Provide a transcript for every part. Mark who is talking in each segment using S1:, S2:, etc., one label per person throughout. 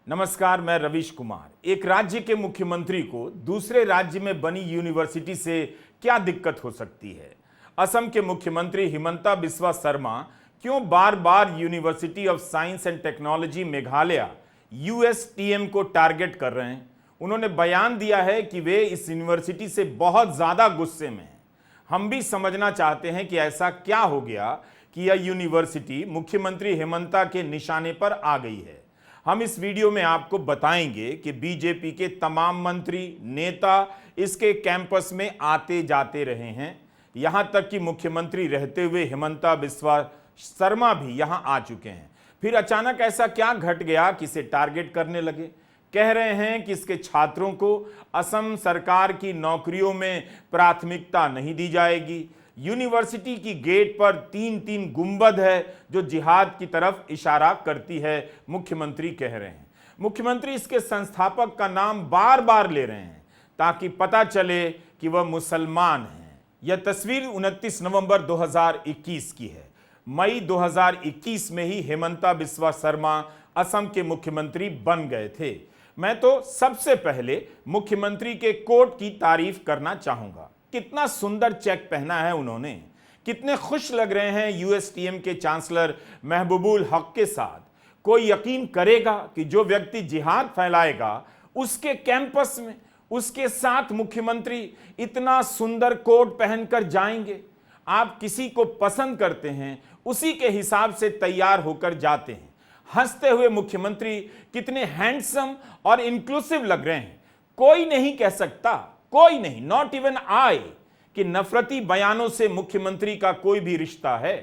S1: नमस्कार, मैं रवीश कुमार। एक राज्य के मुख्यमंत्री को दूसरे राज्य में बनी यूनिवर्सिटी से क्या दिक्कत हो सकती है? असम के मुख्यमंत्री हिमंता बिस्वा शर्मा क्यों बार बार university of science and technology Meghalaya USTM को टारगेट कर रहे हैं? उन्होंने बयान दिया है कि वे इस यूनिवर्सिटी से बहुत ज्यादा गुस्से में हैं। हम भी समझना चाहते हैं कि ऐसा क्या हो गया कि यह यूनिवर्सिटी मुख्यमंत्री हिमंता के निशाने पर आ गई है। हम इस वीडियो में आपको बताएंगे कि बीजेपी के तमाम मंत्री, नेता इसके कैंपस में आते जाते रहे हैं। यहां तक कि मुख्यमंत्री रहते हुए हिमंता बिस्वा शर्मा भी यहां आ चुके हैं। फिर अचानक ऐसा क्या घट गया कि इसे टारगेट करने लगे? कह रहे हैं कि इसके छात्रों को असम सरकार की नौकरियों में प्राथमिकता नहीं दी जाएगी। यूनिवर्सिटी की गेट पर तीन तीन गुंबद है जो जिहाद की तरफ इशारा करती है, मुख्यमंत्री कह रहे हैं। मुख्यमंत्री इसके संस्थापक का नाम बार बार ले रहे हैं ताकि पता चले कि वह मुसलमान हैं। यह तस्वीर 29 नवंबर 2021 की है। मई 2021 में ही हिमंता बिस्वा शर्मा असम के मुख्यमंत्री बन गए थे। मैं तो सबसे पहले मुख्यमंत्री के कोट की तारीफ करना चाहूंगा। कितना सुंदर चेक पहना है उन्होंने, कितने खुश लग रहे हैं यूएसटीएम के चांसलर महबूबुल हक के साथ। कोई यकीन करेगा कि जो व्यक्ति जिहाद फैलाएगा उसके कैंपस में उसके साथ मुख्यमंत्री इतना सुंदर कोट पहनकर जाएंगे? आप किसी को पसंद करते हैं, उसी के हिसाब से तैयार होकर जाते हैं। हंसते हुए मुख्यमंत्री कितने हैंडसम और इंक्लूसिव लग रहे हैं। कोई नहीं कह सकता, कोई नहीं, नॉट इवन आई, कि नफरती बयानों से मुख्यमंत्री का कोई भी रिश्ता है।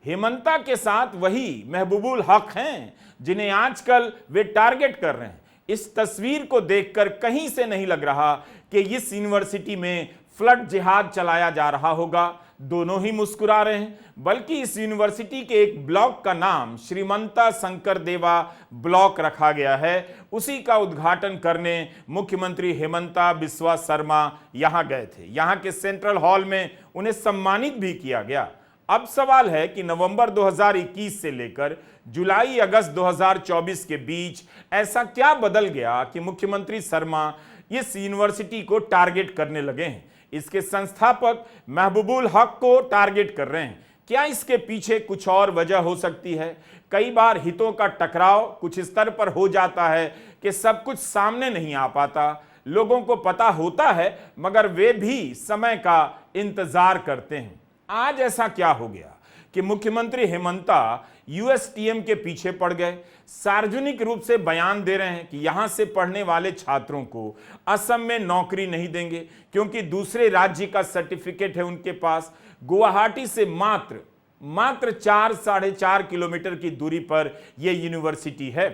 S1: हिमंता के साथ वही महबूबुल हक हैं जिन्हें आजकल वे टारगेट कर रहे हैं। इस तस्वीर को देखकर कहीं से नहीं लग रहा कि इस यूनिवर्सिटी में फ्लड जिहाद चलाया जा रहा होगा। दोनों ही मुस्कुरा रहे हैं, बल्कि इस यूनिवर्सिटी के एक ब्लॉक का नाम श्रीमंता शंकरदेवा ब्लॉक रखा गया है। उसी का उद्घाटन करने मुख्यमंत्री हिमंता बिस्वा शर्मा यहां गए थे। यहां के सेंट्रल हॉल में उन्हें सम्मानित भी किया गया। अब सवाल है कि नवंबर 2021 से लेकर जुलाई अगस्त 2024 के बीच ऐसा क्या बदल गया कि मुख्यमंत्री शर्मा इस यूनिवर्सिटी को टारगेट करने लगे हैं? इसके संस्थापक महबूबुल हक को टारगेट कर रहे हैं। क्या इसके पीछे कुछ और वजह हो सकती है? कई बार हितों का टकराव कुछ स्तर पर हो जाता है कि सब कुछ सामने नहीं आ पाता। लोगों को पता होता है मगर वे भी समय का इंतजार करते हैं। आज ऐसा क्या हो गया कि मुख्यमंत्री हिमंता यूएसटीएम के पीछे पड़ गए? सार्वजनिक रूप से बयान दे रहे हैं कि यहां से पढ़ने वाले छात्रों को असम में नौकरी नहीं देंगे क्योंकि दूसरे राज्य का सर्टिफिकेट है उनके पास। गुवाहाटी से मात्र 4-4.5 किलोमीटर की दूरी पर यह यूनिवर्सिटी है।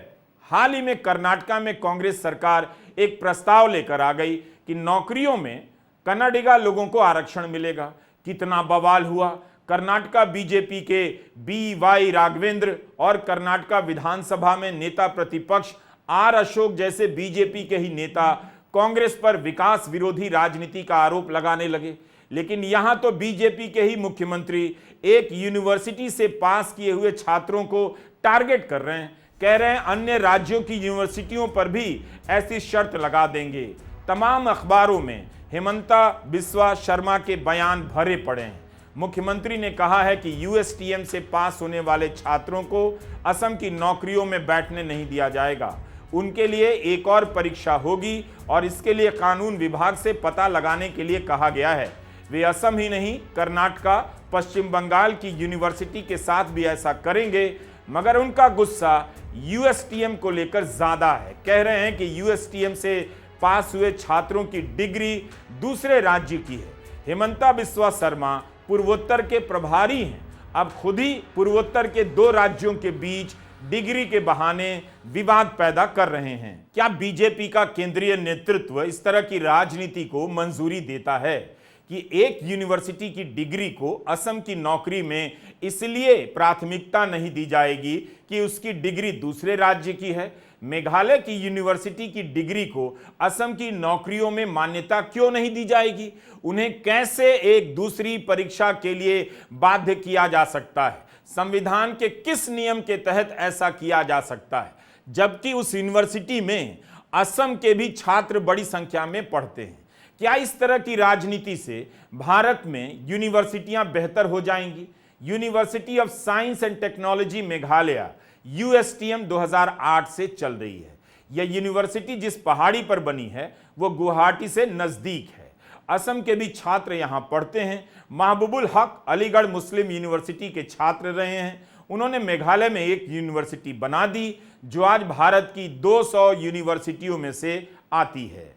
S1: हाल ही में कर्नाटका में कांग्रेस सरकार एक प्रस्ताव लेकर आ गई कि नौकरियों में कन्नडिगा लोगों को आरक्षण मिलेगा। कितना बवाल हुआ। कर्नाटका बीजेपी के BY राघवेंद्र और कर्नाटका विधानसभा में नेता प्रतिपक्ष R अशोक जैसे बीजेपी के ही नेता कांग्रेस पर विकास विरोधी राजनीति का आरोप लगाने लगे। लेकिन यहां तो बीजेपी के ही मुख्यमंत्री एक यूनिवर्सिटी से पास किए हुए छात्रों को टारगेट कर रहे हैं। कह रहे हैं अन्य राज्यों की यूनिवर्सिटियों पर भी ऐसी शर्त लगा देंगे। तमाम अखबारों में हिमंता बिस्वा शर्मा के बयान भरे पड़े हैं। मुख्यमंत्री ने कहा है कि यूएसटीएम से पास होने वाले छात्रों को असम की नौकरियों में बैठने नहीं दिया जाएगा। उनके लिए एक और परीक्षा होगी और इसके लिए कानून विभाग से पता लगाने के लिए कहा गया है। वे असम ही नहीं, कर्नाटका, पश्चिम बंगाल की यूनिवर्सिटी के साथ भी ऐसा करेंगे। मगर उनका गुस्सा यूएसटीएम को लेकर ज्यादा है। कह रहे हैं कि यूएसटीएम से पास हुए छात्रों की डिग्री दूसरे राज्य की है। हिमंता बिस्वा शर्मा पूर्वोत्तर के प्रभारी हैं। अब खुद ही पूर्वोत्तर के 2 राज्यों के बीच डिग्री के बहाने विवाद पैदा कर रहे हैं। क्या बीजेपी का केंद्रीय नेतृत्व इस तरह की राजनीति को मंजूरी देता है कि एक यूनिवर्सिटी की डिग्री को असम की नौकरी में इसलिए प्राथमिकता नहीं दी जाएगी कि उसकी डिग्री दूसरे राज्य की है? मेघालय की यूनिवर्सिटी की डिग्री को असम की नौकरियों में मान्यता क्यों नहीं दी जाएगी? उन्हें कैसे एक दूसरी परीक्षा के लिए बाध्य किया जा सकता है? संविधान के किस नियम के तहत ऐसा किया जा सकता है? जबकि उस यूनिवर्सिटी में असम के भी छात्र बड़ी संख्या में पढ़ते हैं। क्या इस तरह की राजनीति से भारत में यूनिवर्सिटियां बेहतर हो जाएंगी? University of science and technology Meghalaya USTM 2008 से चल रही है। यह यूनिवर्सिटी जिस पहाड़ी पर बनी है वो गुवाहाटी से नजदीक है। असम के भी छात्र यहां पढ़ते हैं। महबूबुल हक अलीगढ़ मुस्लिम यूनिवर्सिटी के छात्र रहे हैं। उन्होंने मेघालय में एक यूनिवर्सिटी बना दी जो आज भारत की 200 यूनिवर्सिटियों में से आती है।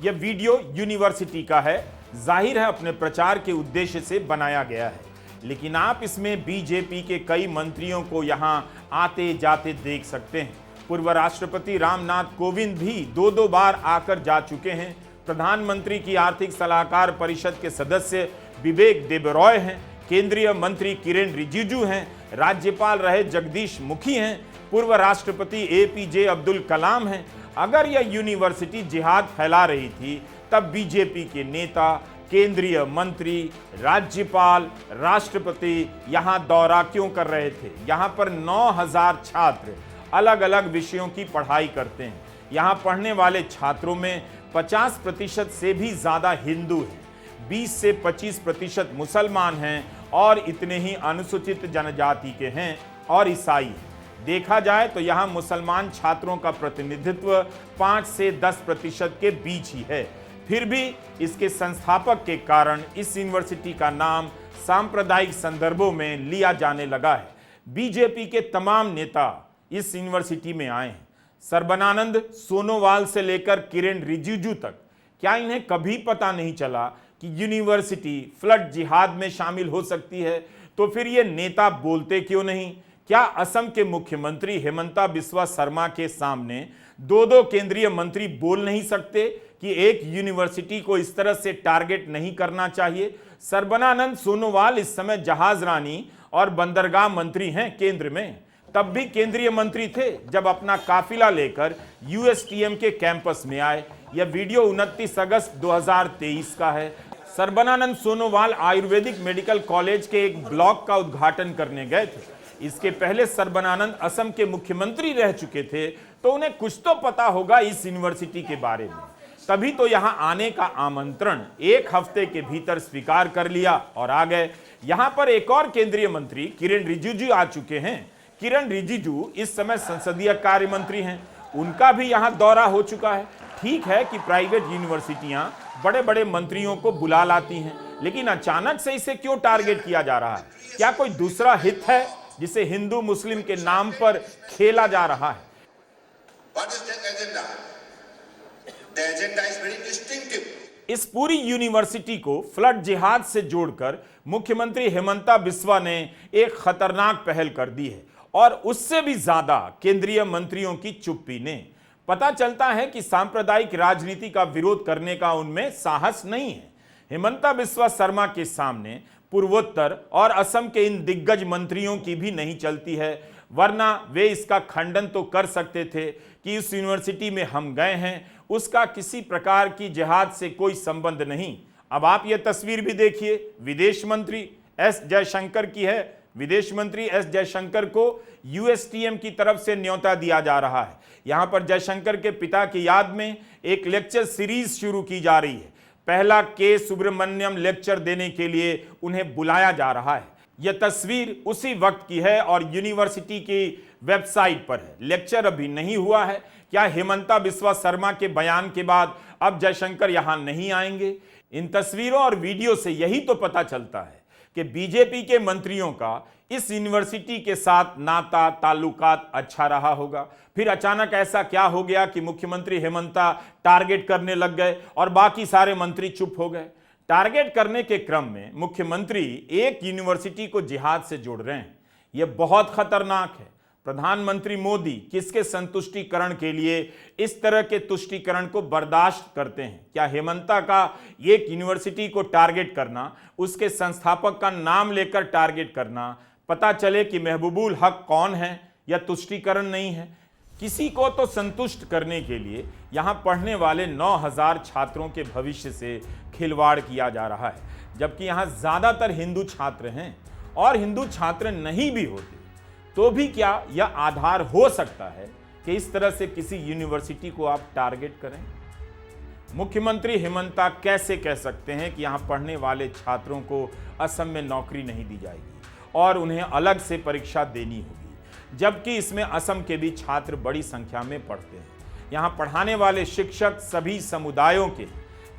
S1: यह वीडियो यूनिवर्सिटी का है। जाहिर है अपने प्रचार के उद्देश्य से बनाया गया है, लेकिन आप इसमें बीजेपी के कई मंत्रियों को यहां आते जाते देख सकते हैं। पूर्व राष्ट्रपति रामनाथ कोविंद भी दो बार आकर जा चुके हैं। प्रधानमंत्री की आर्थिक सलाहकार परिषद के सदस्य विवेक देबरॉय हैं। केंद्रीय मंत्री किरेन रिजिजू हैं। राज्यपाल रहे जगदीश मुखी हैं। पूर्व राष्ट्रपति एपीजे अब्दुल कलाम हैं। अगर यह यूनिवर्सिटी जिहाद फैला रही थी तब बीजेपी के नेता, केंद्रीय मंत्री, राज्यपाल, राष्ट्रपति यहां दौरा क्यों कर रहे थे? यहां पर 9000 छात्र अलग अलग विषयों की पढ़ाई करते हैं। यहां पढ़ने वाले छात्रों में 50% से भी ज्यादा हिंदू हैं, 20 से 25% मुसलमान हैं और इतने ही अनुसूचित जनजाति के हैं और ईसाई हैं। देखा जाए तो यहां मुसलमान छात्रों का प्रतिनिधित्व 5 से 10% के बीच ही है। फिर भी इसके संस्थापक के कारण इस यूनिवर्सिटी का नाम सांप्रदायिक संदर्भों में लिया जाने लगा है। बीजेपी के तमाम नेता इस यूनिवर्सिटी में आए हैं, सर्बानंद सोनोवाल से लेकर किरेन रिजिजू तक। क्या इन्हें कभी पता नहीं चला कि यूनिवर्सिटी फ्लड जिहाद में शामिल हो सकती है? तो फिर ये नेता बोलते क्यों नहीं? क्या असम के मुख्यमंत्री हिमंता बिस्वा शर्मा के सामने दो केंद्रीय मंत्री बोल नहीं सकते कि एक यूनिवर्सिटी को इस तरह से टारगेट नहीं करना चाहिए? सर्बानंद सोनोवाल इस समय जहाजरानी और बंदरगाह मंत्री हैं केंद्र में, तब भी केंद्रीय मंत्री थे जब अपना काफिला लेकर यूएसटीएम के कैंपस में आए। यह वीडियो 29 अगस्त 2023 का है। सर्बानंद सोनोवाल आयुर्वेदिक मेडिकल कॉलेज के एक ब्लॉक का उद्घाटन करने गए थे। इसके पहले सर्बानंद असम के मुख्यमंत्री रह चुके थे, तो उन्हें कुछ तो पता होगा इस यूनिवर्सिटी के बारे में। तभी तो यहां आने का आमंत्रण एक हफ्ते के भीतर स्वीकार कर लिया और आ गए। यहां पर एक और केंद्रीय मंत्री किरेन रिजिजू आ चुके हैं। किरेन रिजिजू इस समय संसदीय कार्य मंत्री हैं। उनका भी यहां दौरा हो चुका है। ठीक है कि प्राइवेट यूनिवर्सिटियां बड़े बड़े मंत्रियों को बुला लाती हैं, लेकिन अचानक से इसे क्यों टारगेट किया जा रहा है? क्या कोई दूसरा हित है जिसे हिंदू मुस्लिम के नाम पर खेला जा रहा है? इस पूरी यूनिवर्सिटी को फ्लड जिहाद से जोड़कर मुख्यमंत्री हिमंता बिस्वा ने एक खतरनाक पहल कर दी है और उससे भी ज्यादा केंद्रीय मंत्रियों की चुप्पी ने। पता चलता है कि सांप्रदायिक राजनीति का विरोध करने का उनमें साहस नहीं है। हिमंता बिस्वा शर्मा के सामने पूर्वोत्तर और असम के इन दिग्गज मंत्रियों की भी नहीं चलती है, वरना वे इसका खंडन तो कर सकते थे कि इस यूनिवर्सिटी में हम गए हैं, उसका किसी प्रकार की जिहाद से कोई संबंध नहीं। अब आप ये तस्वीर भी देखिए, विदेश मंत्री एस जयशंकर की है। विदेश मंत्री एस जयशंकर को यूएसटीएम की तरफ से न्योता दिया जा रहा है। यहां पर जयशंकर के पिता की याद में एक लेक्चर सीरीज शुरू की जा रही है। पहला के सुब्रमण्यम लेक्चर देने के लिए उन्हें बुलाया जा रहा है। यह तस्वीर उसी वक्त की है और यूनिवर्सिटी की वेबसाइट पर है। लेक्चर अभी नहीं हुआ है। क्या हिमंता बिस्वा शर्मा के बयान के बाद अब जयशंकर यहां नहीं आएंगे? इन तस्वीरों और वीडियो से यही तो पता चलता है कि बीजेपी के मंत्रियों का इस यूनिवर्सिटी के साथ नाता ताल्लुकात अच्छा रहा होगा। फिर अचानक ऐसा क्या हो गया कि मुख्यमंत्री हिमंता टारगेट करने लग गए और बाकी सारे मंत्री चुप हो गए? टारगेट करने के क्रम में मुख्यमंत्री एक यूनिवर्सिटी को जिहाद से जोड़ रहे हैं। यह बहुत खतरनाक है। प्रधानमंत्री मोदी किसके संतुष्टिकरण के लिए इस तरह के तुष्टिकरण को बर्दाश्त करते हैं? क्या हिमंता का एक यूनिवर्सिटी को टारगेट करना, उसके संस्थापक का नाम लेकर टारगेट करना, पता चले कि महबूबुल हक कौन है, यह तुष्टिकरण नहीं है? किसी को तो संतुष्ट करने के लिए यहां पढ़ने वाले 9000 छात्रों के भविष्य से खिलवाड़ किया जा रहा है, जबकि यहां ज्यादातर हिंदू छात्र हैं। और हिंदू छात्र नहीं भी होते तो भी क्या यह आधार हो सकता है कि इस तरह से किसी यूनिवर्सिटी को आप टारगेट करें? मुख्यमंत्री हिमंता कैसे कह सकते हैं कि यहां पढ़ने वाले छात्रों को असम में नौकरी नहीं दी जाएगी और उन्हें अलग से परीक्षा देनी होगी, जबकि इसमें असम के भी छात्र बड़ी संख्या में पढ़ते हैं। यहां पढ़ाने वाले शिक्षक सभी समुदायों के,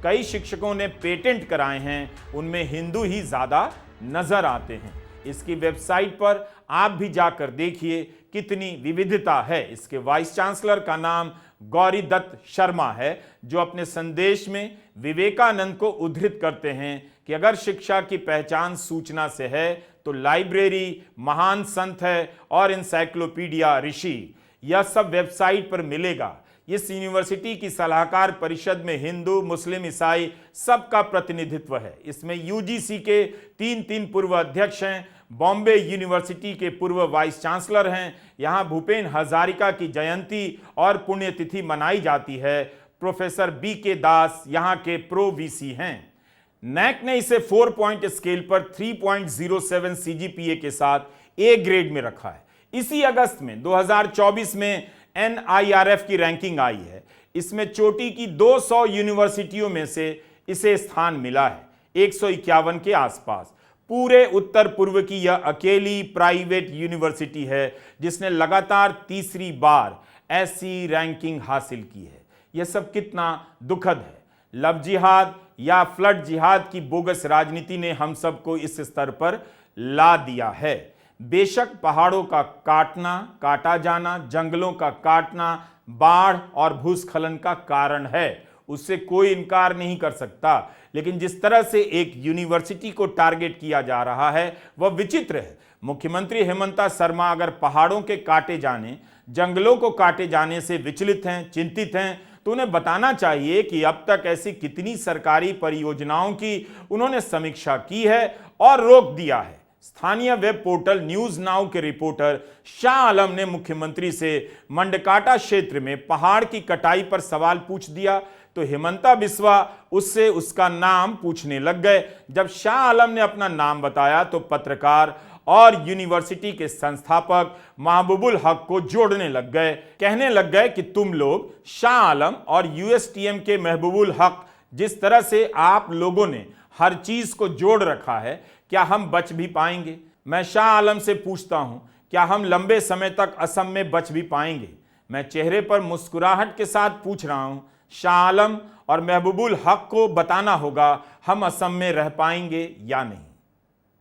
S1: कई शिक्षकों ने पेटेंट कराए हैं, उनमें हिंदू ही ज्यादा नजर आते हैं। इसकी वेबसाइट पर आप भी जाकर देखिए कितनी विविधता है। इसके वाइस चांसलर का नाम गौरी दत्त शर्मा है, जो अपने संदेश में विवेकानंद को उद्धृत करते हैं कि अगर शिक्षा की पहचान सूचना से है तो लाइब्रेरी महान संत है और इंसाइक्लोपीडिया ऋषि, यह सब वेबसाइट पर मिलेगा। इस यूनिवर्सिटी की सलाहकार परिषद में हिंदू, मुस्लिम, ईसाई सबका प्रतिनिधित्व है। इसमें यूजीसी के 3 पूर्व अध्यक्ष हैं, बॉम्बे यूनिवर्सिटी के पूर्व वाइस चांसलर हैं। यहां भूपेन हजारिका की जयंती और पुण्यतिथि मनाई जाती है। प्रोफेसर BK दास यहां के प्रो वीसी हैं। नैक ने इसे 4 पॉइंट स्केल पर 3.07 CGPA के साथ A ग्रेड में रखा है। इसी अगस्त में 2024 में NIRF की रैंकिंग आई है। इसमें चोटी की 200 यूनिवर्सिटियों में से इसे स्थान मिला है, 151 के आसपास। पूरे उत्तर पूर्व की यह अकेली प्राइवेट यूनिवर्सिटी है जिसने लगातार तीसरी बार ऐसी रैंकिंग हासिल की है। यह सब कितना दुखद है। लव जिहाद या फ्लड जिहाद की बोगस राजनीति ने हम सबको इस स्तर पर ला दिया है। बेशक पहाड़ों का काटा जाना, जंगलों का काटना बाढ़ और भूस्खलन का कारण है, उससे कोई इनकार नहीं कर सकता, लेकिन जिस तरह से एक यूनिवर्सिटी को टारगेट किया जा रहा है वह विचित्र है। मुख्यमंत्री हेमंता शर्मा अगर पहाड़ों के काटे जाने, जंगलों को काटे जाने से विचलित हैं, चिंतित हैं, तो उन्हें बताना चाहिए कि अब तक ऐसी कितनी सरकारी परियोजनाओं की उन्होंने समीक्षा की है और रोक दिया है। स्थानीय वेब पोर्टल न्यूज नाउ के रिपोर्टर शाह आलम ने मुख्यमंत्री से मंडकाटा क्षेत्र में पहाड़ की कटाई पर सवाल पूछ दिया तो हेमंता बिस्वा उससे उसका नाम पूछने लग गए। जब शाह आलम ने अपना नाम बताया तो पत्रकार और यूनिवर्सिटी के संस्थापक महबूबुल हक को जोड़ने लग गए। कहने लग गए कि तुम लोग शाह आलम और USTM के महबूबुल हक, जिस तरह से आप लोगों ने हर चीज को जोड़ रखा है, क्या हम बच भी पाएंगे? मैं शाह आलम से पूछता हूं, क्या हम लंबे समय तक असम में बच भी पाएंगे? मैं चेहरे पर मुस्कुराहट के साथ पूछ रहा हूं। शाह आलम और महबूबुल हक को बताना होगा हम असम में रह पाएंगे या नहीं।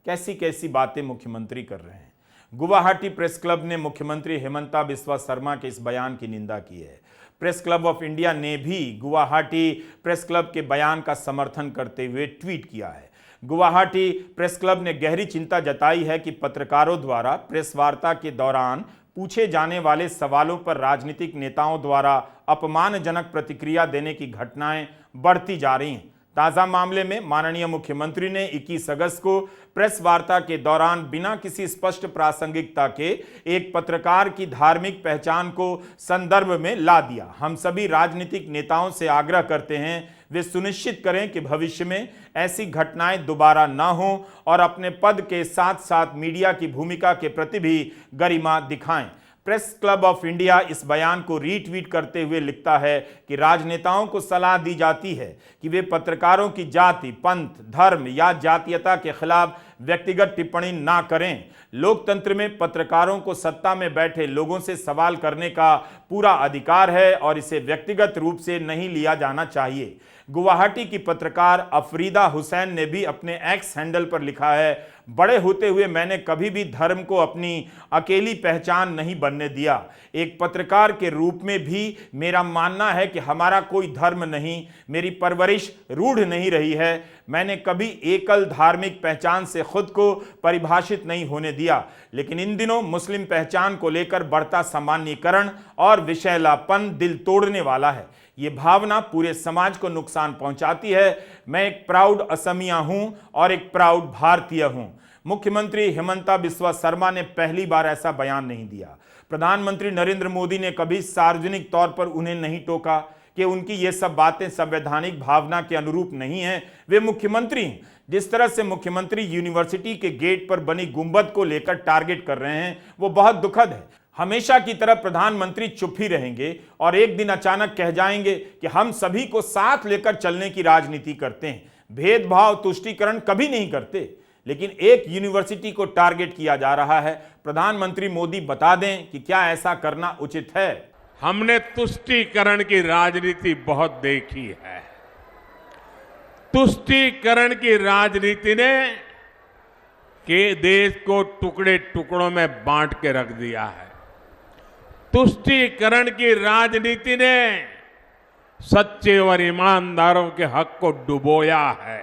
S1: कैसी कैसी बातें मुख्यमंत्री कर रहे हैं। गुवाहाटी प्रेस क्लब ने मुख्यमंत्री हेमंता बिस्वा शर्मा के इस बयान की निंदा की है। प्रेस क्लब ऑफ इंडिया ने भी गुवाहाटी प्रेस क्लब के बयान का समर्थन करते हुए ट्वीट किया है। गुवाहाटी प्रेस क्लब ने गहरी चिंता जताई है कि पत्रकारों द्वारा प्रेस वार्ता के दौरान पूछे जाने वाले सवालों पर राजनीतिक नेताओं द्वारा अपमानजनक प्रतिक्रिया देने की घटनाएं बढ़ती जा रही हैं। ताजा मामले में माननीय मुख्यमंत्री ने 21 अगस्त को प्रेस वार्ता के दौरान बिना किसी स्पष्ट प्रासंगिकता के एक पत्रकार की धार्मिक पहचान को संदर्भ में ला दिया। हम सभी राजनीतिक नेताओं से आग्रह करते हैं वे सुनिश्चित करें कि भविष्य में ऐसी घटनाएं दोबारा न हो और अपने पद के साथ साथ मीडिया की भूमिका के प्रति भी गरिमा दिखाएं। प्रेस क्लब ऑफ इंडिया इस बयान को रीट्वीट करते हुए लिखता है कि राजनेताओं को सलाह दी जाती है कि वे पत्रकारों की जाति, पंथ, धर्म या जातीयता के खिलाफ व्यक्तिगत टिप्पणी ना करें। लोकतंत्र में पत्रकारों को सत्ता में बैठे लोगों से सवाल करने का पूरा अधिकार है और इसे व्यक्तिगत रूप से नहीं लिया जाना चाहिए। गुवाहाटी की पत्रकार अफरीदा हुसैन ने भी अपने एक्स हैंडल पर लिखा है, बड़े होते हुए मैंने कभी भी धर्म को अपनी अकेली पहचान नहीं बनने दिया। एक पत्रकार के रूप में भी मेरा मानना है कि हमारा कोई धर्म नहीं, मेरी परवरिश रूढ़ नहीं रही है। मैंने कभी एकल धार्मिक पहचान से खुद को परिभाषित नहीं होने दिया, लेकिन इन दिनों मुस्लिम पहचान को लेकर बढ़ता सामान्यीकरण और विषैलापन दिल तोड़ने वाला है। ये भावना पूरे समाज को नुकसान पहुंचाती है। मैं एक प्राउड असमिया हूं और एक प्राउड भारतीय हूं। मुख्यमंत्री हेमंता बिस्वा शर्मा ने पहली बार ऐसा बयान नहीं दिया। प्रधानमंत्री नरेंद्र मोदी ने कभी सार्वजनिक तौर पर उन्हें नहीं टोका। कि उनकी ये सब बातें संवैधानिक भावना के अनुरूप नहीं है। वे मुख्यमंत्री हैं। जिस तरह से मुख्यमंत्री यूनिवर्सिटी के गेट पर बनी गुंबद को लेकर टारगेट कर रहे हैं वो बहुत दुखद है। हमेशा की तरह प्रधानमंत्री चुप ही रहेंगे और एक दिन अचानक कह जाएंगे कि हम सभी को साथ लेकर चलने की राजनीति करते हैं, भेदभाव तुष्टीकरण कभी नहीं करते। लेकिन एक यूनिवर्सिटी को टारगेट किया जा रहा है। प्रधानमंत्री मोदी बता दें कि क्या ऐसा करना उचित है।
S2: हमने तुष्टीकरण की राजनीति बहुत देखी है। तुष्टीकरण की राजनीति ने के देश को टुकड़े टुकड़ों में बांट के रख दिया है। तुष्टीकरण की राजनीति ने सच्चे और ईमानदारों के हक को डुबोया है।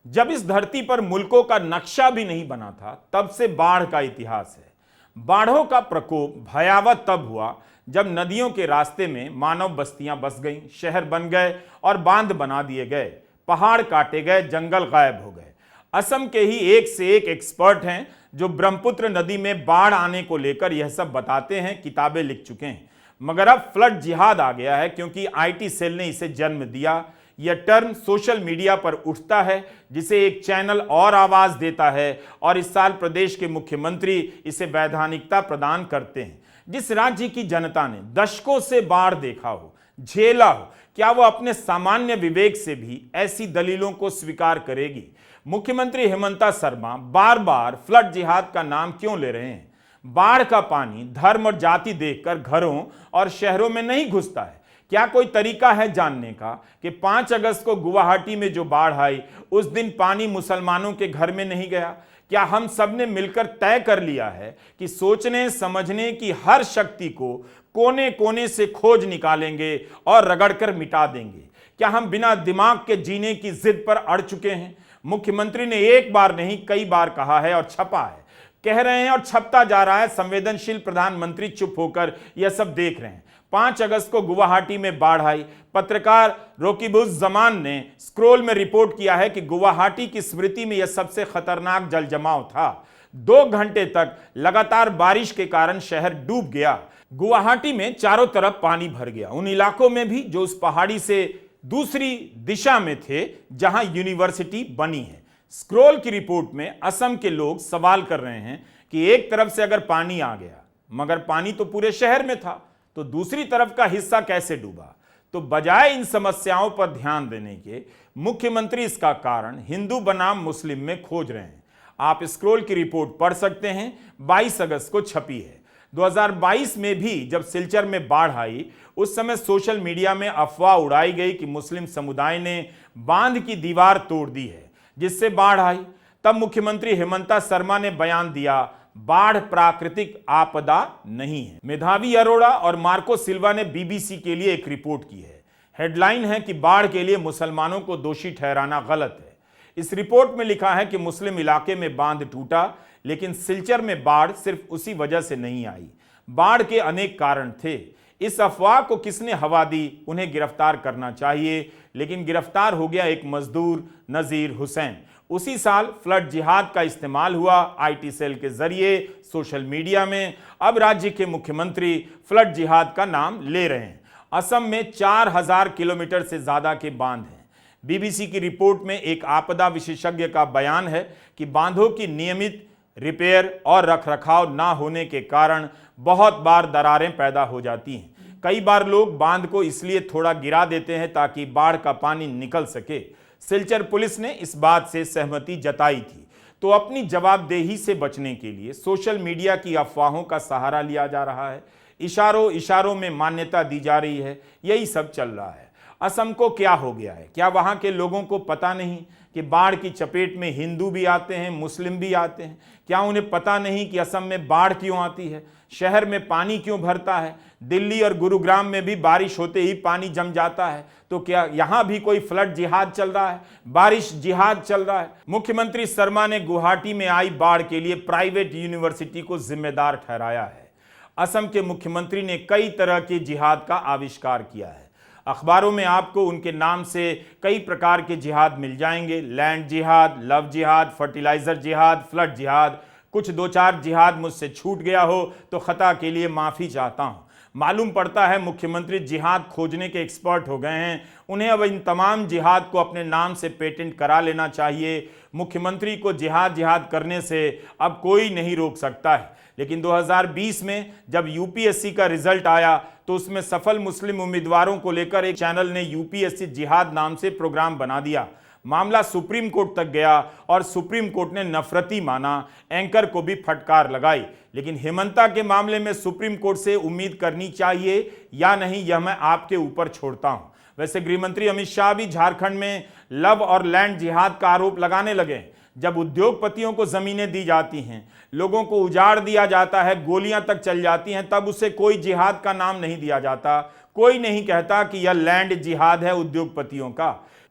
S1: जब इस धरती पर मुल्कों का नक्शा भी नहीं बना था तब से बाढ़ का इतिहास है। बाढ़ों का प्रकोप भयावह तब हुआ जब नदियों के रास्ते में मानव बस्तियां बस गईं, शहर बन गए और बांध बना दिए गए, पहाड़ काटे गए, जंगल गायब हो गए। असम के ही एक से एक एक्सपर्ट हैं जो ब्रह्मपुत्र नदी में बाढ़ आने को लेकर यह सब बताते हैं, किताबें लिख चुके हैं। मगर अब फ्लड जिहाद आ गया है क्योंकि आईटी सेल ने इसे जन्म दिया। यह टर्म सोशल मीडिया पर उठता है जिसे एक चैनल और आवाज देता है और इस साल प्रदेश के मुख्यमंत्री इसे वैधानिकता प्रदान करते हैं। जिस राज्य की जनता ने दशकों से बाढ़ देखा हो, झेला हो, क्या वो अपने सामान्य विवेक से भी ऐसी दलीलों को स्वीकार करेगी? मुख्यमंत्री हेमंता शर्मा बार बार फ्लड जिहाद का नाम क्यों ले रहे हैं? बाढ़ का पानी धर्म और जाति देखकर घरों और शहरों में नहीं घुसता है। क्या कोई तरीका है जानने का कि 5 अगस्त को गुवाहाटी में जो बाढ़ आई उस दिन पानी मुसलमानों के घर में नहीं गया? क्या हम सब ने मिलकर तय कर लिया है कि सोचने समझने की हर शक्ति को कोने कोने से खोज निकालेंगे और रगड़कर मिटा देंगे? क्या हम बिना दिमाग के जीने की जिद पर अड़ चुके हैं? मुख्यमंत्री ने एक बार नहीं कई बार कहा है और छपा है, कह रहे हैं और छपता जा रहा है। संवेदनशील प्रधानमंत्री चुप होकर यह सब देख रहे हैं। 5 अगस्त को गुवाहाटी में बाढ़ आई। पत्रकार रोकिबुज़-जमान ने स्क्रोल में रिपोर्ट किया है कि गुवाहाटी की स्मृति में यह सबसे खतरनाक जल जमाव था। 2 घंटे तक लगातार बारिश के कारण शहर डूब गया। गुवाहाटी में चारों तरफ पानी भर गया, उन इलाकों में भी जो उस पहाड़ी से दूसरी दिशा में थे जहां यूनिवर्सिटी बनी है। स्क्रोल की रिपोर्ट में असम के लोग सवाल कर रहे हैं कि एक तरफ से अगर पानी आ गया, मगर पानी तो पूरे शहर में था, तो दूसरी तरफ का हिस्सा कैसे डूबा? तो बजाय इन समस्याओं पर ध्यान देने के मुख्यमंत्री इसका कारण हिंदू बनाम मुस्लिम में खोज रहे हैं। आप स्क्रोल की रिपोर्ट पढ़ सकते हैं, 22 अगस्त को छपी है। 2022 में भी जब सिलचर में बाढ़ आई उस समय सोशल मीडिया में अफवाह उड़ाई गई कि मुस्लिम समुदाय ने बांध की दीवार तोड़ दी है जिससे बाढ़ आई। तब मुख्यमंत्री हेमंता शर्मा ने बयान दिया, बाढ़ प्राकृतिक आपदा नहीं है। मेधावी अरोड़ा और मार्को सिल्वा ने बीबीसी के लिए एक रिपोर्ट की है। हेडलाइन है कि बाढ़ के लिए मुसलमानों को दोषी ठहराना गलत है। इस रिपोर्ट में लिखा है कि मुस्लिम इलाके में बांध टूटा, लेकिन सिलचर में बाढ़ सिर्फ उसी वजह से नहीं आई। बाढ़ के अनेक कारण थे। इस अफवाह को किसने हवा दी? उन्हें गिरफ्तार करना चाहिए, लेकिन गिरफ्तार हो गया एक मजदूर नजीर हुसैन। उसी साल फ्लड जिहाद का इस्तेमाल हुआ आईटी सेल के जरिए सोशल मीडिया में। अब राज्य के मुख्यमंत्री फ्लड जिहाद का नाम ले रहे हैं। असम में 4000 किलोमीटर से ज्यादा के बांध हैं। बीबीसी की रिपोर्ट में एक आपदा विशेषज्ञ का बयान है कि बांधों की नियमित रिपेयर और रखरखाव ना होने के कारण बहुत बार दरारें पैदा हो जाती हैं। कई बार लोग बांध को इसलिए थोड़ा गिरा देते हैं ताकि बाढ़ का पानी निकल सके। सिलचर पुलिस ने इस बात से सहमति जताई थी। तो अपनी जवाबदेही से बचने के लिए सोशल मीडिया की अफवाहों का सहारा लिया जा रहा है, इशारों इशारों में मान्यता दी जा रही है। यही सब चल रहा है। असम को क्या हो गया है? क्या वहां के लोगों को पता नहीं कि बाढ़ की चपेट में हिंदू भी आते हैं, मुस्लिम भी आते हैं? क्या उन्हें पता नहीं कि असम में बाढ़ क्यों आती है, शहर में पानी क्यों भरता है? दिल्ली और गुरुग्राम में भी बारिश होते ही पानी जम जाता है। तो क्या यहां भी कोई फ्लड जिहाद चल रहा है, बारिश जिहाद चल रहा है? मुख्यमंत्री शर्मा ने गुवाहाटी में आई बाढ़ के लिए प्राइवेट यूनिवर्सिटी को जिम्मेदार ठहराया है। असम के मुख्यमंत्री ने कई तरह के जिहाद का आविष्कार किया है। अखबारों में आपको उनके नाम से कई प्रकार के जिहाद मिल जाएंगे। लैंड जिहाद, लव जिहाद, फर्टिलाइजर जिहाद, फ्लड जिहाद। कुछ 2-4 जिहाद मुझसे छूट गया हो तो खता के लिए माफी चाहता हूं। मालूम पड़ता है मुख्यमंत्री जिहाद खोजने के एक्सपर्ट हो गए हैं। उन्हें अब इन तमाम जिहाद को अपने नाम से पेटेंट करा लेना चाहिए। मुख्यमंत्री को जिहाद करने से अब कोई नहीं रोक सकता है। लेकिन 2020 में जब यूपीएससी का रिजल्ट आया तो उसमें सफल मुस्लिम उम्मीदवारों को लेकर एक चैनल ने यूपीएससी जिहाद नाम से प्रोग्राम बना दिया। मामला सुप्रीम कोर्ट तक गया और सुप्रीम कोर्ट ने नफरती माना, एंकर को भी फटकार लगाई। लेकिन हेमंता के मामले में सुप्रीम कोर्ट से उम्मीद करनी चाहिए या नहीं, यह मैं आपके ऊपर छोड़ता हूं। वैसे गृहमंत्री अमित शाह भी झारखंड में लव और लैंड जिहाद का आरोप लगाने लगे। जब उद्योगपतियों को जमीनें दी जाती हैं, लोगों को उजाड़ दिया जाता है, गोलियां तक चल जाती हैं, तब उसे कोई जिहाद का नाम नहीं दिया जाता। कोई नहीं कहता कि यह लैंड जिहाद है उद्योगपतियों का।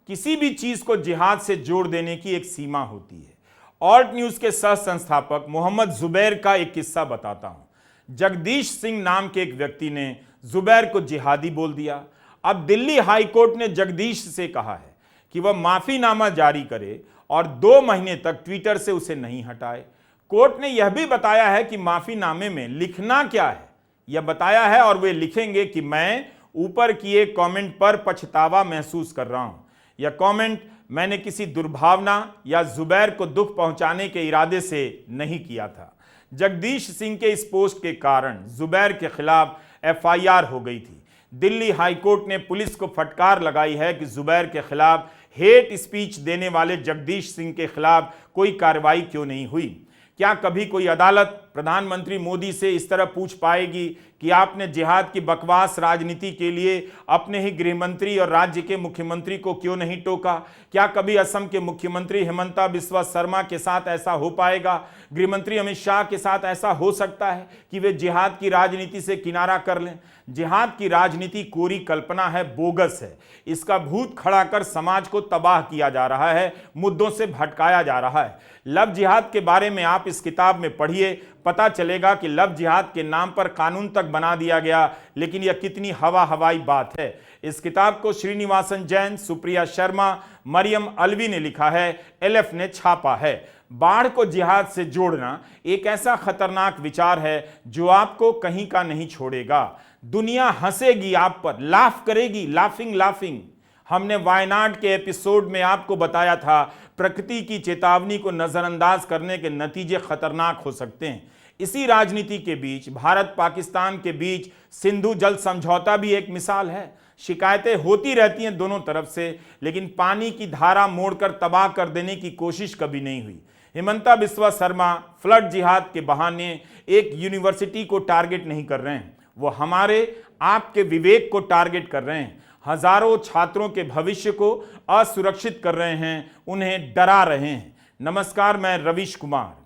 S1: किसी भी चीज को जिहाद से जोड़ देने की एक सीमा होती है। ऑल्ट न्यूज के सह संस्थापक मोहम्मद जुबैर का एक किस्सा बताता हूं। जगदीश सिंह नाम के एक व्यक्ति ने जुबैर को जिहादी बोल दिया। अब दिल्ली हाई कोर्ट ने जगदीश से कहा है कि वह माफीनामा जारी करे और 2 महीने तक ट्विटर से उसे नहीं हटाए। कोर्ट ने यह भी बताया है कि माफीनामे में लिखना क्या है, यह बताया है और वे लिखेंगे कि मैं ऊपर किए कमेंट पर पछतावा महसूस कर रहा हूं। यह कमेंट मैंने किसी दुर्भावना या जुबैर को दुख पहुंचाने के इरादे से नहीं किया था। जगदीश सिंह के इस पोस्ट के कारण जुबैर के खिलाफ एफआईआर हो गई थी। दिल्ली हाई कोर्ट ने पुलिस को फटकार लगाई है कि जुबैर के खिलाफ हेट स्पीच देने वाले जगदीश सिंह के खिलाफ कोई कार्रवाई क्यों नहीं हुई। क्या कभी कोई अदालत प्रधानमंत्री मोदी से इस तरह पूछ पाएगी कि आपने जिहाद की बकवास राजनीति के लिए अपने ही गृहमंत्री और राज्य के मुख्यमंत्री को क्यों नहीं टोका? क्या कभी असम के मुख्यमंत्री हिमंता बिस्वा शर्मा के साथ ऐसा हो पाएगा? गृहमंत्री अमित शाह के साथ ऐसा हो सकता है कि वे जिहाद की राजनीति से किनारा कर लें? जिहाद की राजनीति कोरी कल्पना है, बोगस है। इसका भूत खड़ा कर समाज को तबाह किया जा रहा है, मुद्दों से भटकाया जा रहा है। लव जिहाद के बारे में आप इस किताब में पढ़िए, पता चलेगा कि लव जिहाद के नाम पर कानून तक बना दिया गया, लेकिन यह कितनी हवाई बात है। इस किताब को श्रीनिवासन जैन, सुप्रिया शर्मा, मरियम अलवी ने लिखा है, एलएफ ने छापा है। बाढ़ को जिहाद से जोड़ना एक ऐसा खतरनाक विचार है जो आपको कहीं का नहीं छोड़ेगा। दुनिया हंसेगी आप पर, लाफ करेगी, लाफिंग। हमने वायनाड के एपिसोड में आपको बताया था, प्रकृति की चेतावनी को नजरअंदाज करने के नतीजे खतरनाक हो सकते हैं। इसी राजनीति के बीच भारत पाकिस्तान के बीच सिंधु जल समझौता भी एक मिसाल है। शिकायतें होती रहती हैं दोनों तरफ से, लेकिन पानी की धारा मोड़कर तबाह कर देने की कोशिश कभी नहीं हुई। हिमंता बिस्वा शर्मा फ्लड जिहाद के बहाने एक यूनिवर्सिटी को टारगेट नहीं कर रहे हैं, वो हमारे आपके विवेक को टारगेट कर रहे हैं। हजारों छात्रों के भविष्य को असुरक्षित कर रहे हैं, उन्हें डरा रहे हैं। नमस्कार, मैं रवीश कुमार।